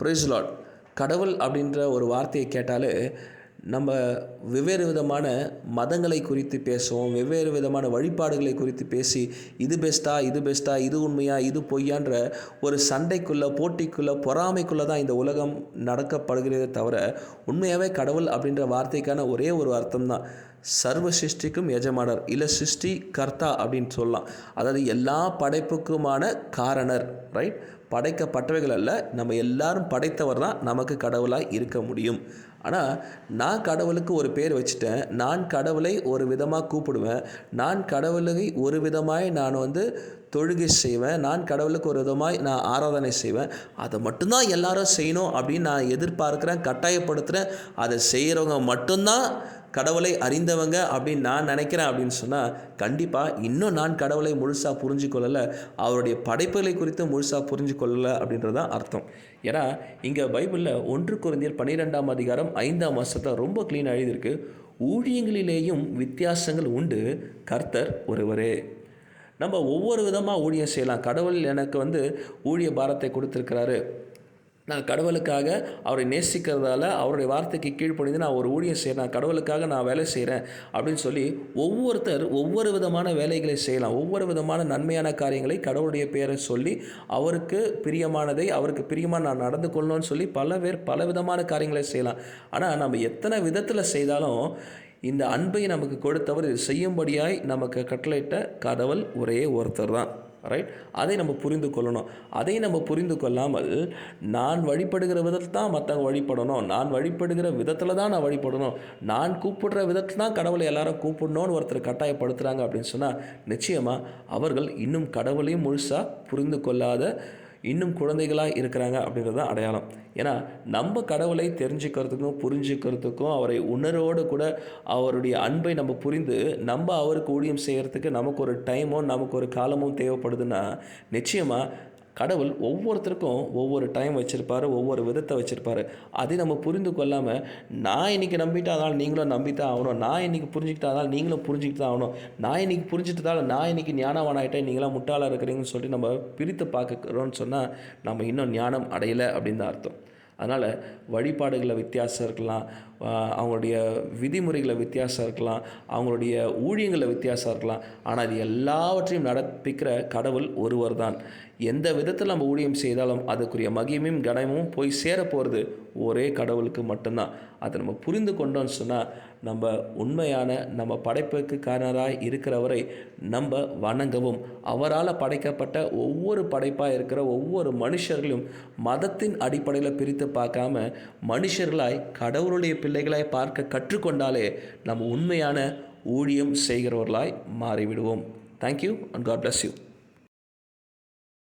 Price Lord. கடவுள் அப்படின்ற ஒரு வார்த்தையை கேட்டாலே நம்ம வெவ்வேறு விதமான மதங்களை குறித்து பேசுவோம், வெவ்வேறு விதமான வழிபாடுகளை குறித்து பேசி இது பெஸ்ட்டா, இது பெஸ்ட்டா, இது உண்மையா, இது பொய்யான்ற ஒரு சண்டைக்குள்ளே, போட்டிக்குள்ளே, பொறாமைக்குள்ளே தான் இந்த உலகம் நடக்கப்படுகிறதே தவிர, உண்மையாகவே கடவுள் அப்படின்ற வார்த்தைக்கான ஒரே ஒரு அர்த்தம் தான் சர்வ சிருஷ்டிக்கும் எஜமானர், இல்லை சிருஷ்டி கர்த்தா அப்படின்னு சொல்லலாம். அதாவது எல்லா படைப்புக்குமான காரணர், ரைட்? படைக்கப்பட்டவைகள் அல்ல, நம்ம எல்லாரும் படைத்தவர் தான் நமக்கு கடவுளாய் இருக்க முடியும். ஆனால் நான் கடவுளுக்கு ஒரு பேர் வச்சுட்டேன், நான் கடவுளை ஒரு விதமாக கூப்பிடுவேன், நான் கடவுளை ஒரு விதமாய் நான் தொழுகை செய்வேன், நான் கடவுளுக்கு ஒரு விதமாய் நான் ஆராதனை செய்வேன். அதை மட்டும்தான் எல்லாரும் செய்யணும் அப்படின்னு நான் எதிர்பார்க்குறேன், கட்டாயப்படுத்துகிறேன். அதை செய்கிறவங்க மட்டும்தான் கடவுளை அறிந்தவங்க அப்படின்னு நான் நினைக்கிறேன் அப்படின்னு சொன்னால், கண்டிப்பாக இன்னும் நான் கடவுளை முழுசாக புரிஞ்சு கொள்ளலை, அவருடைய படைப்புகளை குறித்து முழுசாக புரிஞ்சு கொள்ளலை அப்படின்றதான் அர்த்தம். ஏன்னா இங்கே பைபிளில் 1 கொரிந்தியர் 12ஆம் அதிகாரம் 5ஆம் வசனத்தில் ரொம்ப க்ளீனாக எழுதியிருக்கு, ஊழியங்களிலேயும் வித்தியாசங்கள் உண்டு, கர்த்தர் ஒருவரே. நம்ம ஒவ்வொரு விதமாக ஊழியம் செய்யலாம். கடவுள் எனக்கு ஊழிய பாரத்தை கொடுத்துருக்கிறாரு, நான் கடவுளுக்காக அவரை நேசிக்கிறதால அவருடைய வார்த்தைக்கு கீழ்ப்படிந்து நான் ஒரு ஊழியம் செய்கிறேன், கடவுளுக்காக நான் வேலை செய்கிறேன் அப்படின்னு சொல்லி ஒவ்வொருத்தர் ஒவ்வொரு விதமான வேலைகளை செய்யலாம். ஒவ்வொரு விதமான நன்மையான காரியங்களை கடவுளுடைய பெயரை சொல்லி அவருக்கு பிரியமானதை, அவருக்கு பிரியமாக நான் நடந்து கொள்ளணும்னு சொல்லி பல பேர் பல விதமான காரியங்களை செய்யலாம். ஆனால் நம்ம எத்தனை விதத்தில் செய்தாலும் இந்த அன்பை நமக்கு கொடுத்தவர் இது செய்யும்படியாய் நமக்கு கட்டளையிட்ட கடவுள் ஒரே ஒருத்தர் தான், ரைட்? அதை நம்ம புரிந்து கொள்ளணும். அதை நம்ம புரிந்து கொள்ளாமல் நான் வழிபடுகிற விதத்தில் தான் மற்றவங்க வழிபடணும், நான் வழிபடுகிற விதத்தில் தான் நான் வழிபடணும், நான் கூப்பிடுற விதத்தில் தான் கடவுளை எல்லாரும் கூப்பிடணும்னு ஒருத்தர் கட்டாயப்படுத்துகிறாங்க அப்படின்னு சொன்னால், நிச்சயமாக அவர்கள் இன்னும் கடவுளையும் முழுசாக புரிந்து கொள்ளாத இன்னும் குழந்தைகளாக இருக்கிறாங்க அப்படின்றது தான் அடையாளம். ஏன்னா நம்ம கடவுளை தெரிஞ்சுக்கிறதுக்கும் புரிஞ்சுக்கிறதுக்கும் அவரை உணர்வோடு கூட அவருடைய அன்பை நம்ம புரிந்து நம்ம அவருக்கு ஊழியம் செய்கிறதுக்கு நமக்கு ஒரு டைமும் நமக்கு ஒரு காலமும் தேவைப்படுதுன்னா, நிச்சயமாக கடவுள் ஒவ்வொருத்தருக்கும் ஒவ்வொரு டைம் வச்சுருப்பார், ஒவ்வொரு விதத்தை வச்சுருப்பார். அதை நம்ம புரிந்து கொள்ளாமல் நான் இன்றைக்கி நம்பிட்டு அதனால் நீங்களும் நம்பித்தான் ஆகணும், நான் இன்றைக்கி புரிஞ்சுக்கிட்டு அதனால் நீங்களும் புரிஞ்சுக்கிட்டு தான் ஆகணும், நான் இன்றைக்கி புரிஞ்சுட்டதால் நான் இன்றைக்கி ஞானவான் ஆகிட்டேன், நீங்களாம் முட்டாளாக இருக்கிறீங்கன்னு சொல்லிட்டு நம்ம பிரித்து பார்க்குறோன்னு சொன்னால் நம்ம இன்னும் ஞானம் அடையலை அப்படின்னு தான் அர்த்தம். அதனால் வழிபாடுகளில் வித்தியாசம் இருக்கலாம், அவங்களுடைய விதிமுறைகளில் வித்தியாசம் இருக்கலாம், அவங்களுடைய ஊழியங்களில் வித்தியாசம் இருக்கலாம், ஆனால் இது எல்லாவற்றையும் நடப்பிக்கிற கடவுள் ஒருவர் தான். எந்த விதத்தில் நம்ம ஊழியம் செய்தாலும் அதுக்குரிய மகிமையும் கனமும் போய் சேர போகிறது ஒரே கடவுளுக்கு மட்டும்தான். அதை நம்ம புரிந்து கொண்டோன்னு சொன்னால் நம்ம உண்மையான நம்ம படைப்புக்கு காரணராய் இருக்கிறவரை நம்ம வணங்கவும், அவரால் படைக்கப்பட்ட ஒவ்வொரு படைப்பாக இருக்கிற ஒவ்வொரு மனுஷர்களையும் மதத்தின் அடிப்படையில் பிரித்து பார்க்காம மனுஷர்களாய் கடவுளுடைய பிள்ளைகளாய் பார்க்க கற்றுக்கொண்டாலே நம்ம உண்மையான ஊழியம் செய்கிறவர்களாய் மாறிவிடுவோம். Thank you and God bless you.